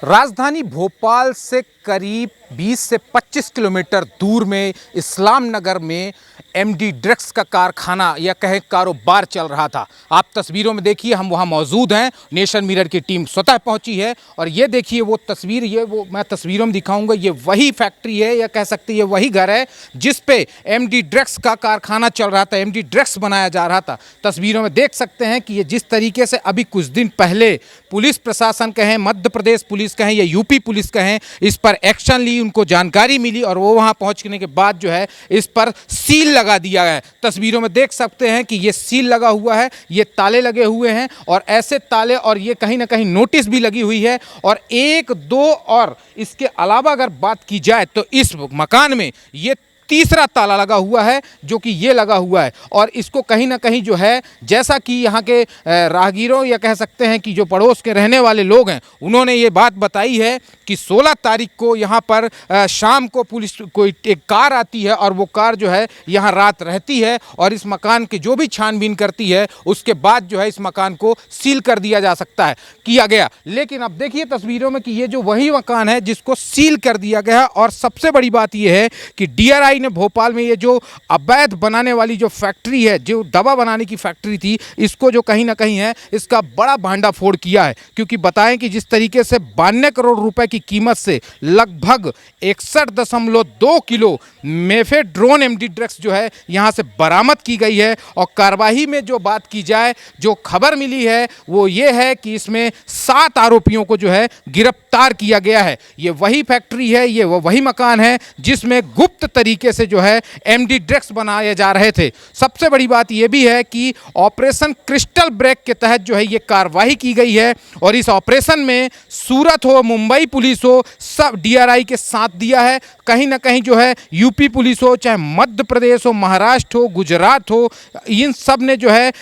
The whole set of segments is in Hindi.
राजधानी भोपाल से करीब 20 से 25 किलोमीटर दूर में इस्लाम नगर में एमडी ड्रग्स का कारखाना या कहें कारोबार चल रहा था। आप तस्वीरों में देखिए, हम वहां मौजूद हैं। नेशन मिरर की टीम स्वतः पहुंची है और ये देखिए वो तस्वीर, मैं तस्वीरों में दिखाऊंगा। ये वही फैक्ट्री है या कह सकते हैं ये वही घर है जिस पे एमडी ड्रग्स का कारखाना चल रहा था, एमडी ड्रग्स बनाया जा रहा था। तस्वीरों में देख सकते हैं कि ये जिस तरीके से अभी कुछ दिन पहले पुलिस प्रशासन कहें, मध्य प्रदेश पुलिस कहें या यूपी पुलिस कहें, इस पर एक्शन ली, उनको जानकारी मिली और वो वहां पहुंचने के बाद जो है इस पर सील लगा दिया है। तस्वीरों में देख सकते हैं कि ये सील लगा हुआ है, ये ताले लगे हुए हैं और ऐसे ताले, और ये कहीं ना कहीं नोटिस भी लगी हुई है। और एक दो और इसके अलावा अगर बात की जाए तो इस मकान में ये तीसरा ताला लगा हुआ है जो कि ये लगा हुआ है। और इसको कहीं ना कहीं जो है, जैसा कि यहाँ के राहगीरों या कह सकते हैं कि जो पड़ोस के रहने वाले लोग हैं, उन्होंने ये बात बताई है कि 16 तारीख को यहाँ पर शाम को पुलिस कोई एक कार आती है और वो कार जो है यहाँ रात रहती है और इस मकान की जो भी छानबीन करती है उसके बाद जो है इस मकान को सील कर दिया जा सकता है, किया गया। लेकिन अब देखिए तस्वीरों में कि ये जो वही मकान है जिसको सील कर दिया गया। और सबसे बड़ी बात ये है कि DRI ने भोपाल में ये जो अवैध बनाने वाली जो फैक्ट्री है, जो दवा बनाने की फैक्ट्री थी, इसको जो कहीं ना कहीं है इसका बड़ा भांडाफोड़ किया है। क्योंकि बताएं कि जिस तरीके से 92 करोड़ रुपए की कीमत से लगभग 61.2 किलो मेफेड्रोन एमडी ड्रग्स जो है यहां से बरामद की गई है। और कार्रवाई में जो बात की जाए, जो खबर मिली है वो ये है कि इसमें 7 आरोपियों को जो है गिरफ्तार किया गया है। ये वही फैक्ट्री है, ये वही मकान है जिसमें गुप्त तरीके से जो है एमडी ड्रग्स बनाए जा रहे थे। सबसे बड़ी बात यह भी है कि ऑपरेशन क्रिस्टल ब्रेक के तहत जो है ये कार्रवाई की गई है। और इस ऑपरेशन में सूरत हो, मुंबई पुलिस हो, सब DRI के साथ दिया है। कहीं ना कहीं जो है यूपी पुलिस हो, चाहे मध्य प्रदेश हो, महाराष्ट्र हो, गुजरात हो, इन सब ने जो है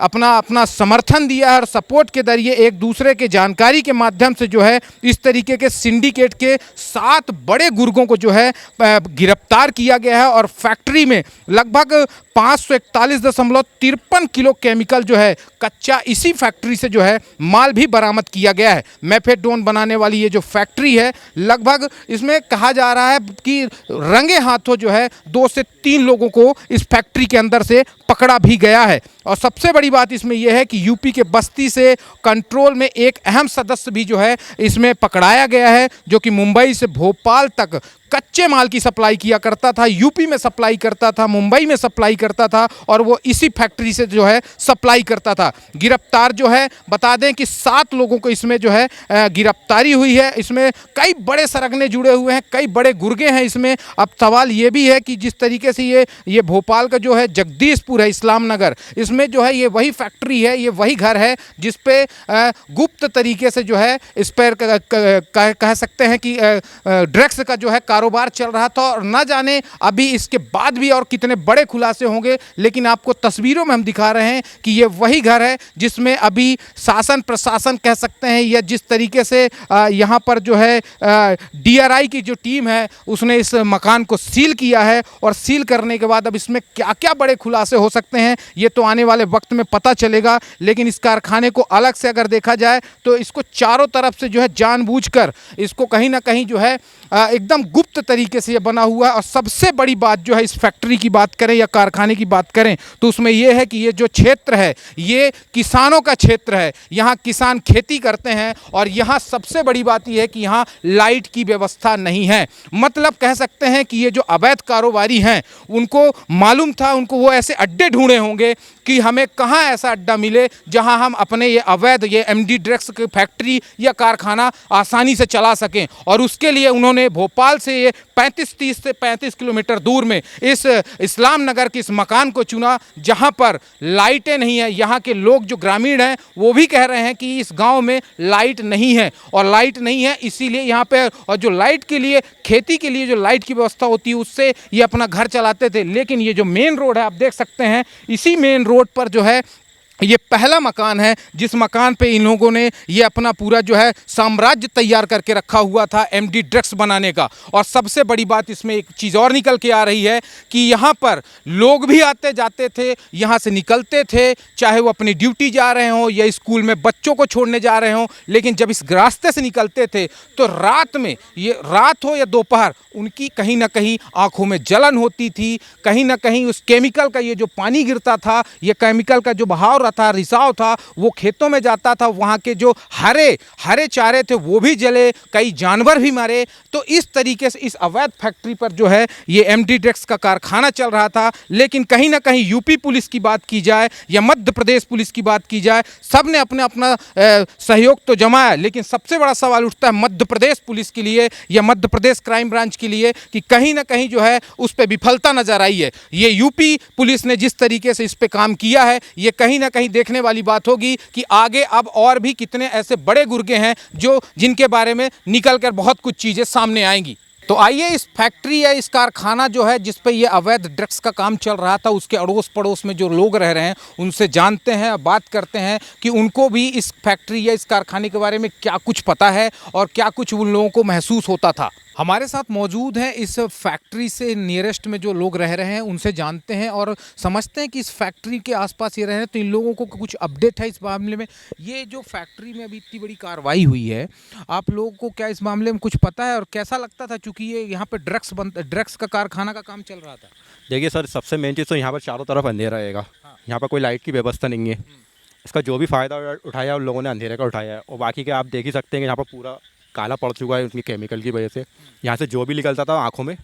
अपना अपना समर्थन दिया है और सपोर्ट के जरिए एक दूसरे के जानकारी के माध्यम से जो है इस तरीके के सिंडिकेट के 7 बड़े गुर्गों को जो है गिरफ्तार किया गया है। और फैक्ट्री में लगभग 541.53 किलो केमिकल जो है कच्चा इसी फैक्ट्री से जो है माल भी बरामद किया गया है। मेफेड्रोन बनाने वाली ये जो फैक्ट्री है, लगभग इसमें कहा जा रहा है कि रंगे हाथों जो है 2 से 3 लोगों को इस फैक्ट्री के अंदर से पकड़ा भी गया है। और सबसे बड़ी बात इसमें यह है कि यूपी के बस्ती से कंट्रोल में एक अहम सदस्य भी जो है इसमें पकड़ाया गया है, जो कि मुंबई से भोपाल तक कच्चे माल की सप्लाई किया करता था, यूपी में सप्लाई करता था, मुंबई में सप्लाई करता था और वो इसी फैक्ट्री से जो है सप्लाई करता था। गिरफ्तार जो है, बता दें कि 7 लोगों को इसमें जो है गिरफ्तारी हुई है। इसमें कई बड़े सरगने जुड़े हुए हैं, कई बड़े गुर्गे हैं इसमें। अब सवाल ये भी है कि जिस तरीके से ये भोपाल का जो है जगदीशपुर है, इस्लाम नगर, इसमें जो है ये वही फैक्ट्री है, ये वही घर है जिस पे गुप्त तरीके से जो है इस पर कह सकते हैं कि ड्रग्स का जो है कारोबार चल रहा था। और न जाने अभी इसके बाद भी और कितने बड़े खुलासे होंगे। लेकिन आपको तस्वीरों में हम दिखा रहे हैं कि ये वही घर है जिसमें अभी शासन प्रशासन कह सकते हैं, या जिस तरीके से यहाँ पर जो है DRI की जो टीम है उसने इस मकान को सील किया है। और सील करने के बाद अब इसमें क्या क्या बड़े खुलासे हो सकते हैं ये तो आने वाले वक्त में पता चलेगा। लेकिन इस कारखाने को अलग से अगर देखा जाए तो इसको चारों तरफ से जो है जानबूझकर इसको कहीं ना कहीं जो है एकदम गुप्त तरीके से ये बना हुआ है। और सबसे बड़ी बात जो है, इस फैक्ट्री की बात करें या कारखाने की बात करें तो उसमें यह है कि ये जो क्षेत्र है ये किसानों का क्षेत्र है। यहाँ किसान खेती करते हैं और यहाँ सबसे बड़ी बात यह है कि यहाँ लाइट की व्यवस्था नहीं है। मतलब कह सकते हैं कि ये जो अवैध कारोबारी हैं उनको मालूम था, उनको वो ऐसे अड्डे ढूंढे होंगे कि हमें कहाँ ऐसा अड्डा मिले जहाँ हम अपने ये अवैध ये एमडी ड्रग्स की फैक्ट्री या कारखाना आसानी से चला सकें। और उसके लिए उन्होंने भोपाल से ये 30 से 35 किलोमीटर दूर में इस इस्लाम नगर के इस मकान को चुना जहां पर लाइटें नहीं है। यहाँ के लोग जो ग्रामीण हैं वो भी कह रहे हैं कि इस गांव में लाइट नहीं है, और लाइट नहीं है इसीलिए यहाँ पे, और जो लाइट के लिए, खेती के लिए जो लाइट की व्यवस्था होती है उससे ये अपना घर चलाते थे। लेकिन ये जो मेन रोड है आप देख सकते हैं, इसी मेन रोड पर जो है ये पहला मकान है जिस मकान पे इन लोगों ने ये अपना पूरा जो है साम्राज्य तैयार करके रखा हुआ था एमडी ड्रग्स बनाने का। और सबसे बड़ी बात इसमें एक चीज़ और निकल के आ रही है कि यहाँ पर लोग भी आते जाते थे, यहाँ से निकलते थे, चाहे वो अपनी ड्यूटी जा रहे हों या स्कूल में बच्चों को छोड़ने जा रहे हों। लेकिन जब इस रास्ते से निकलते थे तो रात में, ये रात हो या दोपहर, उनकी कहीं ना कहीं आंखों में जलन होती थी। कहीं ना कहीं उस केमिकल का ये जो पानी गिरता था, ये केमिकल का जो बहाव था, रिसाव था, वो खेतों में जाता था। वहाँ के जो हरे हरे चारे थे वो भी जले, कई जानवर भी मरे। तो इस तरीके से इस अवैध फैक्ट्री पर जो है ये एमडी ड्रग्स का कारखाना चल रहा था। लेकिन कहीं ना कहीं यूपी पुलिस की बात की जाए या मध्य प्रदेश पुलिस की बात की जाए, सब ने अपना अपना सहयोग तो जमाया। लेकिन सबसे बड़ा सवाल उठता है मध्य प्रदेश पुलिस के लिए या मध्य प्रदेश क्राइम ब्रांच के लिए कि कहीं ना कहीं जो है उस पर विफलता नजर आई है। ये यूपी पुलिस ने जिस तरीके से इस पे काम किया है, ये कहीं ना कहीं देखने वाली बात होगी कि आगे अब और भी कितने ऐसे बड़े गुर्गे हैं जो जिनके बारे में निकलकर बहुत कुछ चीज़ें सामने आएंगी। तो आइए इस फैक्ट्री या इस कारखाना जो है जिस पे ये अवैध ड्रग्स का काम चल रहा था, उसके अड़ोस पड़ोस में जो लोग रह रहे हैं उनसे जानते हैं, बात करते हैं कि उनको भी इस फैक्ट्री या इस कारखाने के बारे में क्या कुछ पता है और क्या कुछ उन लोगों को महसूस होता था। हमारे साथ मौजूद हैं इस फैक्ट्री से नियरेस्ट में जो लोग रह रहे हैं, उनसे जानते हैं और समझते हैं कि इस फैक्ट्री के आसपास ये रह रहे हैं तो इन लोगों को कुछ अपडेट है इस मामले में। ये जो फैक्ट्री में अभी इतनी बड़ी कार्रवाई हुई है, आप लोगों को क्या इस मामले में कुछ पता है और कैसा लगता था, चूँकि ये यहाँ पे ड्रग्स का कारखाना का काम चल रहा था? देखिए सर, सबसे मेन चीज़ तो यहाँ पर चारों तरफ अंधेरा रहेगा। यहाँ पर कोई लाइट की व्यवस्था नहीं है। इसका जो भी फ़ायदा उठाया उन लोगों ने अंधेरे का उठाया है। और बाकी के आप देख ही सकते हैं कि यहाँ पर पूरा काला पड़ चुका है उनकी केमिकल की वजह से। यहाँ से जो भी निकलता था आंखों में,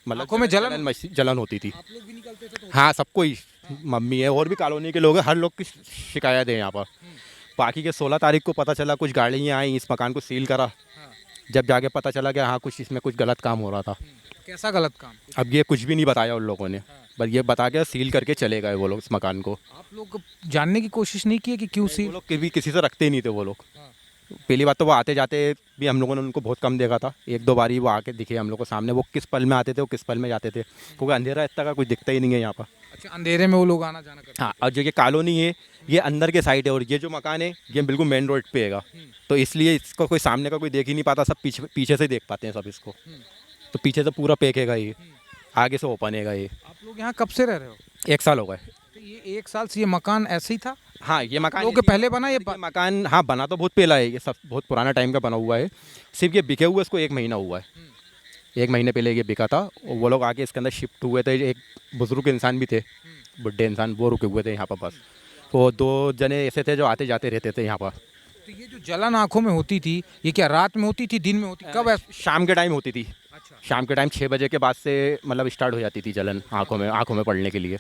मतलब आंखों में जलन होती थी। आप लोग भी निकलते थे तो? हाँ, सबको ही, मम्मी है और भी कॉलोनी के लोग हैं, हर लोग की शिकायत है यहाँ पर। बाकी के 16 तारीख को पता चला, कुछ गाड़ियाँ आई, इस मकान को सील करा। जब जाके पता चला कि हाँ कुछ इसमें कुछ गलत काम हो रहा था। कैसा गलत काम? अब ये कुछ भी नहीं बताया उन लोगों ने, बस ये बता के सील करके चले गए वो लोग इस मकान को। आप लोग जानने की कोशिश नहीं की है कि क्यों वो लोग भी किसी से रखते ही नहीं थे वो लोग। पहली बात तो वो आते जाते भी हम लोगों ने उनको बहुत कम देखा था। 1-2 बार ही वो आके दिखे हम लोग को सामने। वो किस पल में आते थे, वो किस पल में जाते थे, क्योंकि अंधेरा इतना का कुछ दिखता ही नहीं है यहाँ पर। अच्छा, अंधेरे में वो लोग आना जाना करते? हाँ, और जो ये कॉलोनी है ये अंदर के साइड है और ये जो मकान है ये बिल्कुल मेन रोड पे हैगा। तो इसलिए इसको कोई सामने का कोई देख ही नहीं पाता, सब पीछे से देख पाते हैं सब इसको। तो पीछे से पूरा पैकेगा ये, आगे से ओपन हैगा ये। आप लोग यहाँ कब से रह रहे हो? 1 साल हो गए। तो ये 1 साल से ये मकान ऐसे ही था? हाँ, ये मकान लोगों के पहले बना ये मकान, हाँ बना तो बहुत पहला है। ये सब बहुत पुराना टाइम का बना हुआ है। सिर्फ ये बिके हुए इसको 1 महीना हुआ है। 1 महीने पहले ये बिका था और वो लोग आके इसके अंदर शिफ्ट हुए थे। एक बुजुर्ग इंसान भी थे, बुढ़े इंसान, वो रुके हुए थे यहाँ पर बस। वो 2 जने ऐसे थे जो आते जाते रहते थे यहाँ पर। तो ये जो जलन आंखों में होती थी, ये क्या रात में होती थी, दिन में होती, कब? शाम के टाइम होती थी। अच्छा, शाम के टाइम 6 बजे के बाद से मतलब स्टार्ट हो जाती थी जलन आंखों में पड़ने के लिए।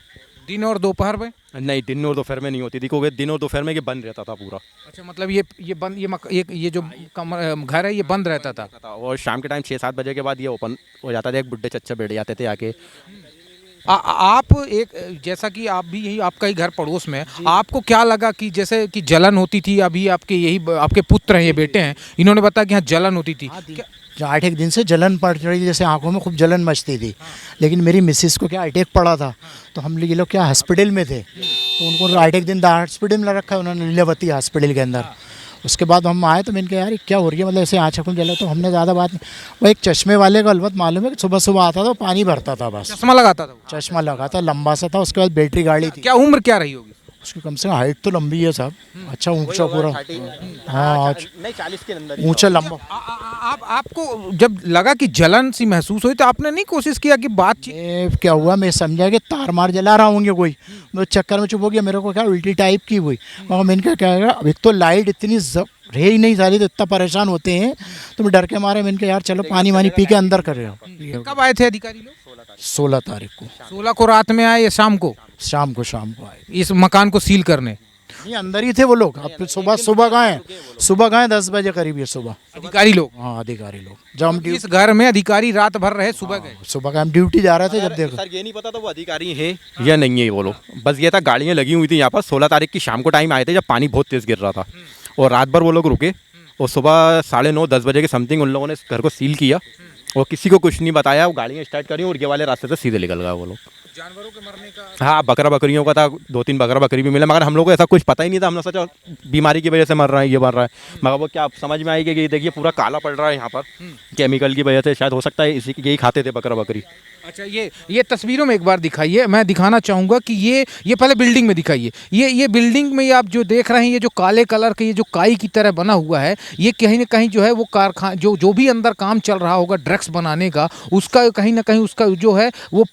दिन और दोपहर में? नहीं, दिन और दोपहर में नहीं होती थी, क्योंकि दिन और दोपहर में ये बंद रहता था पूरा। अच्छा, मतलब ये बंद, ये जो घर है ये बंद रहता था? और शाम के टाइम 6-7 बजे के बाद ये ओपन हो जाता था। एक बुढ़े चच्चा बैठ जाते थे आके। आप एक, जैसा कि आप भी यही, आपका ही घर पड़ोस में है, आपको क्या लगा कि जैसे कि जलन होती थी? अभी आपके यही आपके पुत्र हैं, ये बेटे हैं, इन्होंने बताया कि यहाँ जलन होती थी। 8-1 दिन से जलन पड़ रही थी, जैसे आंखों में खूब जलन मचती थी। लेकिन मेरी मिसेस को क्या अटैक पड़ा था, तो हम ये लोग क्या हॉस्पिटल में थे, तो उनको 8-1 दिन हॉस्पिटल में रखा है उन्होंने, लीलावती हॉस्पिटल के अंदर। उसके बाद हम आए तो मैंने कहा यार क्या हो रही है, मतलब ऐसे आँखों में जला। तो हमने ज़्यादा बात नहीं, वो एक चश्मे वाले का अलबत्त मालूम है कि सुबह सुबह आता था, पानी भरता था, बस चश्मा लगाता था वो? चश्मा लगा था, लंबा सा था। उसके बाद बैटरी गाड़ी थी। क्या उम्र क्या रही होगी उसकी? कम से कम हाइट तो लंबी है साहब, अच्छा ऊंचा पूरा। हाँ, नहीं 40 के अंदर ऊंचा लंबा। आपको जब लगा कि जलन सी महसूस हुई तो आपने नहीं कोशिश किया कि बातचीत? क्या हुआ, मैं समझा कि तार मार जला रहा होंगे कोई, मैं चक्कर में चुप हो गया। मेरे को क्या उल्टी टाइप की हुई, मगर मैंने क्या अब एक तो लाइट इतनी रह ही नहीं सारी, तो इतना परेशान होते हैं। तो मैं डर के मारे मैंने कहा यार चलो पानी वानी पी के अंदर कर रहे हो। कब आए थे अधिकारी लोग? 16 तारीख को। 16 को रात में आए या शाम को? शाम को आए, इस मकान को सील करने? नहीं, अंदर ही थे वो लोग। अब सुबह गए 10 बजे करीब, ये सुबह अधिकारी लोग? हाँ, अधिकारी लोग। जब हम इस घर में अधिकारी रात भर रहे, सुबह गए? सुबह का हम ड्यूटी जा रहे थे जब देखो। सर ये नहीं पता था वो अधिकारी हैं या नहीं है वो लोग। बस ये था गाड़ियाँ लगी हुई थी यहाँ पर। 16 तारीख की शाम को टाइम आए थे जब पानी बहुत तेज़ गिर रहा था, और रात भर वो लोग रुके। और सुबह 9:30-10 बजे के समथिंग उन लोगों ने घर को सील किया और किसी को कुछ नहीं बताया। वो गाड़ियाँ स्टार्ट करी और ये वाले रास्ते से सीधे निकल गए वो लोग। जानवरों के मरने का। हाँ, बकरा बकरियों का था, 2-3 बकरा बकरी भी मिला, मगर हम लोग को ऐसा कुछ पता ही नहीं था। हमने सोचा बीमारी की वजह से मर रहा है, ये मर रहा है, मगर वो क्या समझ में आई कि देखिए पूरा काला पड़ रहा है यहाँ पर, केमिकल की वजह से। शायद हो सकता है इसी यही खाते थे बकरा बकरी। अच्छा, ये तस्वीरों में एक बार दिखाइए, मैं दिखाना चाहूँगा कि ये पहले बिल्डिंग में दिखाइए। ये बिल्डिंग में ये आप जो देख रहे हैं, ये जो काले कलर का ये जो काई की तरह बना हुआ है, ये कहीं ना कहीं जो है वो कारखाना जो भी अंदर काम चल रहा होगा ड्रग्स बनाने का, उसका कहीं ना कहीं उसका जो है वो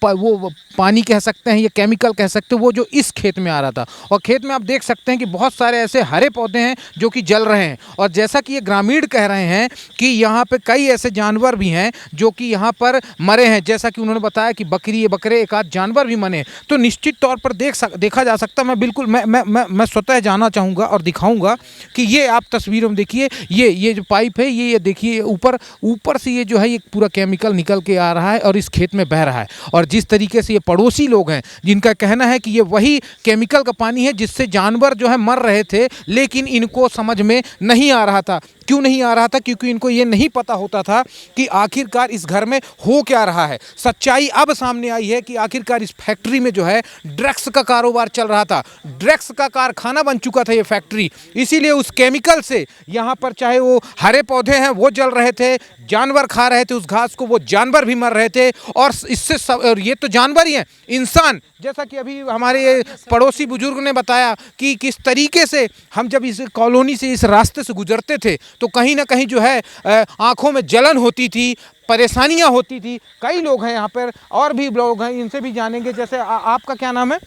पानी कह सकते हैं या केमिकल कह सकते हैं, वो जो इस खेत में आ रहा था। और खेत में आप देख सकते हैं कि बहुत सारे ऐसे हरे पौधे हैं जो कि जल रहे हैं। और जैसा कि ये ग्रामीण कह रहे हैं कि यहाँ पे कई ऐसे जानवर भी हैं जो कि यहाँ पर मरे हैं, जैसा कि उन्होंने बताया कि बकरी बकरे एक आध जानवर भी मरे। तो निश्चित तौर पर देखा जा सकता, मैं बिल्कुल मैं स्वतः जाना चाहूँगा और दिखाऊंगा कि ये आप तस्वीरों में देखिए, ये जो पाइप है, ये देखिए ऊपर से ये जो है ये पूरा केमिकल निकल के आ रहा है और इस खेत में बह रहा है। और जिस तरीके से ये पड़ोसी लोग हैं जिनका कहना है कि ये वही केमिकल का पानी है जिससे जानवर जो है मर रहे थे, लेकिन इनको समझ में नहीं आ रहा था। क्यों नहीं आ रहा था? क्योंकि इनको ये नहीं पता होता था कि आखिरकार इस घर में हो क्या रहा है। सच्चाई अब सामने आई है कि आखिरकार इस फैक्ट्री में जो है ड्रग्स का कारोबार चल रहा था, ड्रग्स का कारखाना बन चुका था ये फैक्ट्री। इसीलिए उस केमिकल से यहाँ पर चाहे वो हरे पौधे हैं वो जल रहे थे, जानवर खा रहे थे उस घास को, वो जानवर भी मर रहे थे। और इससे और ये तो जानवर ही हैं, इंसान, जैसा कि अभी हमारे पड़ोसी बुजुर्ग ने बताया कि किस तरीके से हम जब इस कॉलोनी से इस रास्ते से गुजरते थे तो कहीं ना कहीं जो है आंखों में जलन होती थी, परेशानियां होती थी। कई लोग हैं यहाँ पर और भी लोग हैं, इनसे भी जानेंगे। जैसे आपका क्या नाम है?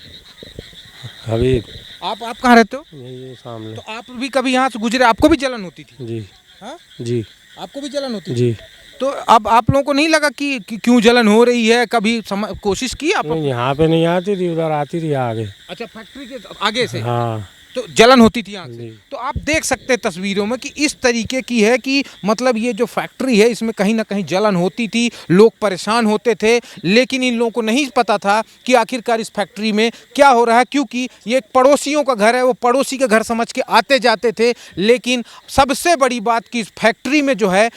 हबीब। आप कहाँ रहते हो? ये सामने। तो आप भी कभी यहाँ से गुजरे, आपको भी जलन होती थी? जी। हाँ जी। आपको भी जलन होती थी? जी। तो अब आप लोगों को नहीं लगा कि क्यों जलन हो रही है? कभी कोशिश की आप? यहाँ पे नहीं आती थी, उधर आती थी आगे। अच्छा, फैक्ट्री के आगे से? हाँ। तो जलन होती थी आँख से। जी। तो आप देख सकते हैं तस्वीरों में कि इस तरीके की है कि मतलब ये जो फैक्ट्री है इसमें कहीं ना कहीं जलन होती थी, लोग परेशान होते थे, लेकिन इन लोगों को नहीं पता था कि आखिरकार इस फैक्ट्री में क्या हो रहा है। क्योंकि ये एक पड़ोसियों का घर है, वो पड़ोसी के घर समझ के आते जाते थे। लेकिन सबसे बड़ी बात कि इस फैक्ट्री में जो है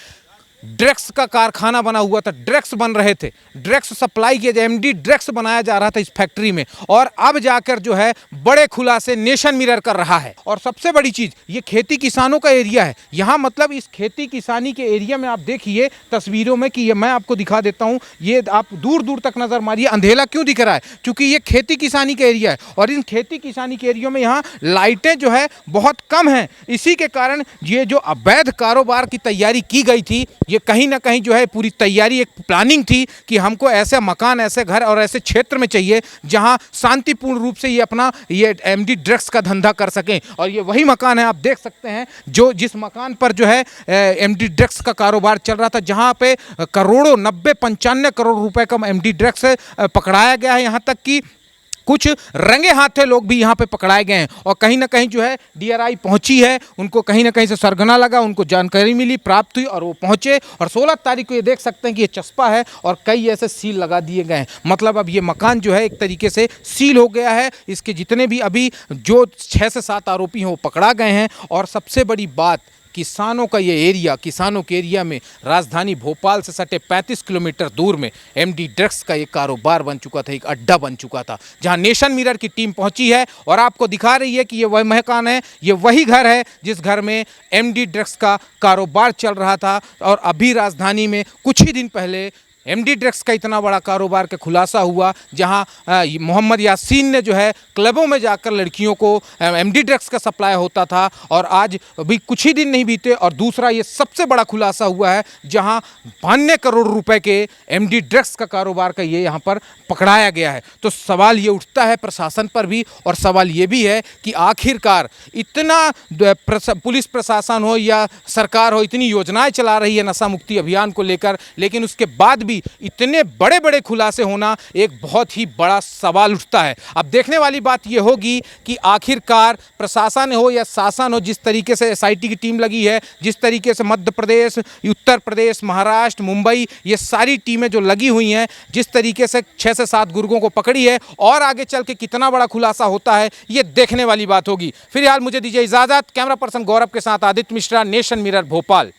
ड्रग्स का कारखाना बना हुआ था, ड्रग्स बन रहे थे, ड्रग्स सप्लाई किया जाए, एमडी ड्रग्स बनाया जा रहा था इस फैक्ट्री में। और अब जाकर जो है बड़े खुलासे नेशन मिरर कर रहा है। और सबसे बड़ी चीज़, ये खेती किसानों का एरिया है यहाँ, मतलब इस खेती किसानी के एरिया में आप देखिए तस्वीरों में कि ये मैं आपको दिखा देता हूँ, ये आप दूर दूर तक नज़र मारिए। अंधेला क्यों दिख रहा है? क्योंकि ये खेती किसानी का एरिया है और इन खेती किसानी के एरिया में यहाँ लाइटें जो है बहुत कम हैं। इसी के कारण ये जो अवैध कारोबार की तैयारी की गई थी, ये कहीं ना कहीं जो है पूरी तैयारी, एक प्लानिंग थी कि हमको ऐसे मकान, ऐसे घर और ऐसे क्षेत्र में चाहिए जहां शांतिपूर्ण रूप से ये अपना ये एमडी ड्रग्स का धंधा कर सकें। और ये वही मकान है, आप देख सकते हैं, जो जिस मकान पर जो है एमडी ड्रग्स का कारोबार चल रहा था, जहां पे करोड़ों 90-95 करोड़ रुपए का एमडी ड्रग्स पकड़ाया गया है। यहाँ तक कि कुछ रंगे हाथे लोग भी यहाँ पे पकड़ाए गए हैं। और कहीं ना कहीं जो है डीआरआई पहुंची है, उनको कहीं ना कहीं से सरगना लगा, उनको जानकारी मिली, प्राप्त हुई और वो पहुंचे। और 16 तारीख को ये देख सकते हैं कि ये चस्पा है और कई ऐसे सील लगा दिए गए हैं। मतलब अब ये मकान जो है एक तरीके से सील हो गया है। इसके जितने भी अभी जो 6 से 7 आरोपी हैं वो पकड़ा गए हैं। और सबसे बड़ी बात, किसानों का ये एरिया, किसानों के एरिया में राजधानी भोपाल से सटे 35 किलोमीटर दूर में एमडी ड्रग्स का एक कारोबार बन चुका था, एक अड्डा बन चुका था, जहां नेशन मिरर की टीम पहुंची है और आपको दिखा रही है कि ये वही मकान है, ये वही घर है जिस घर में एमडी ड्रग्स का कारोबार चल रहा था। और अभी राजधानी में कुछ ही दिन पहले एमडी ड्रग्स का इतना बड़ा कारोबार का खुलासा हुआ, जहां मोहम्मद यासीन ने जो है क्लबों में जाकर लड़कियों को एमडी ड्रग्स का सप्लाई होता था। और आज अभी कुछ ही दिन नहीं बीते और दूसरा ये सबसे बड़ा खुलासा हुआ है जहां 92 करोड़ रुपए के एमडी ड्रग्स का कारोबार का ये यहाँ पर पकड़ाया गया है। तो सवाल ये उठता है प्रशासन पर भी, और सवाल ये भी है कि आखिरकार इतना पुलिस प्रशासन हो या सरकार हो, इतनी योजनाएं चला रही है नशा मुक्ति अभियान को लेकर, लेकिन उसके बाद भी इतने बड़े बड़े खुलासे होना एक बहुत ही बड़ा सवाल उठता है। अब देखने वाली बात यह होगी कि आखिरकार प्रशासन हो या शासन हो, जिस तरीके से एसआईटी की टीम लगी है, जिस तरीके से मध्य प्रदेश, उत्तर प्रदेश, महाराष्ट्र, मुंबई, ये सारी टीमें जो लगी हुई हैं, जिस तरीके से 6 से 7 गुर्गों को पकड़ी है, और आगे चल के कितना बड़ा खुलासा होता है ये देखने वाली बात होगी। फिलहाल मुझे दीजिए इजाजत। कैमरा पर्सन गौरव के साथ आदित्य मिश्रा, नेशन मिरर, भोपाल।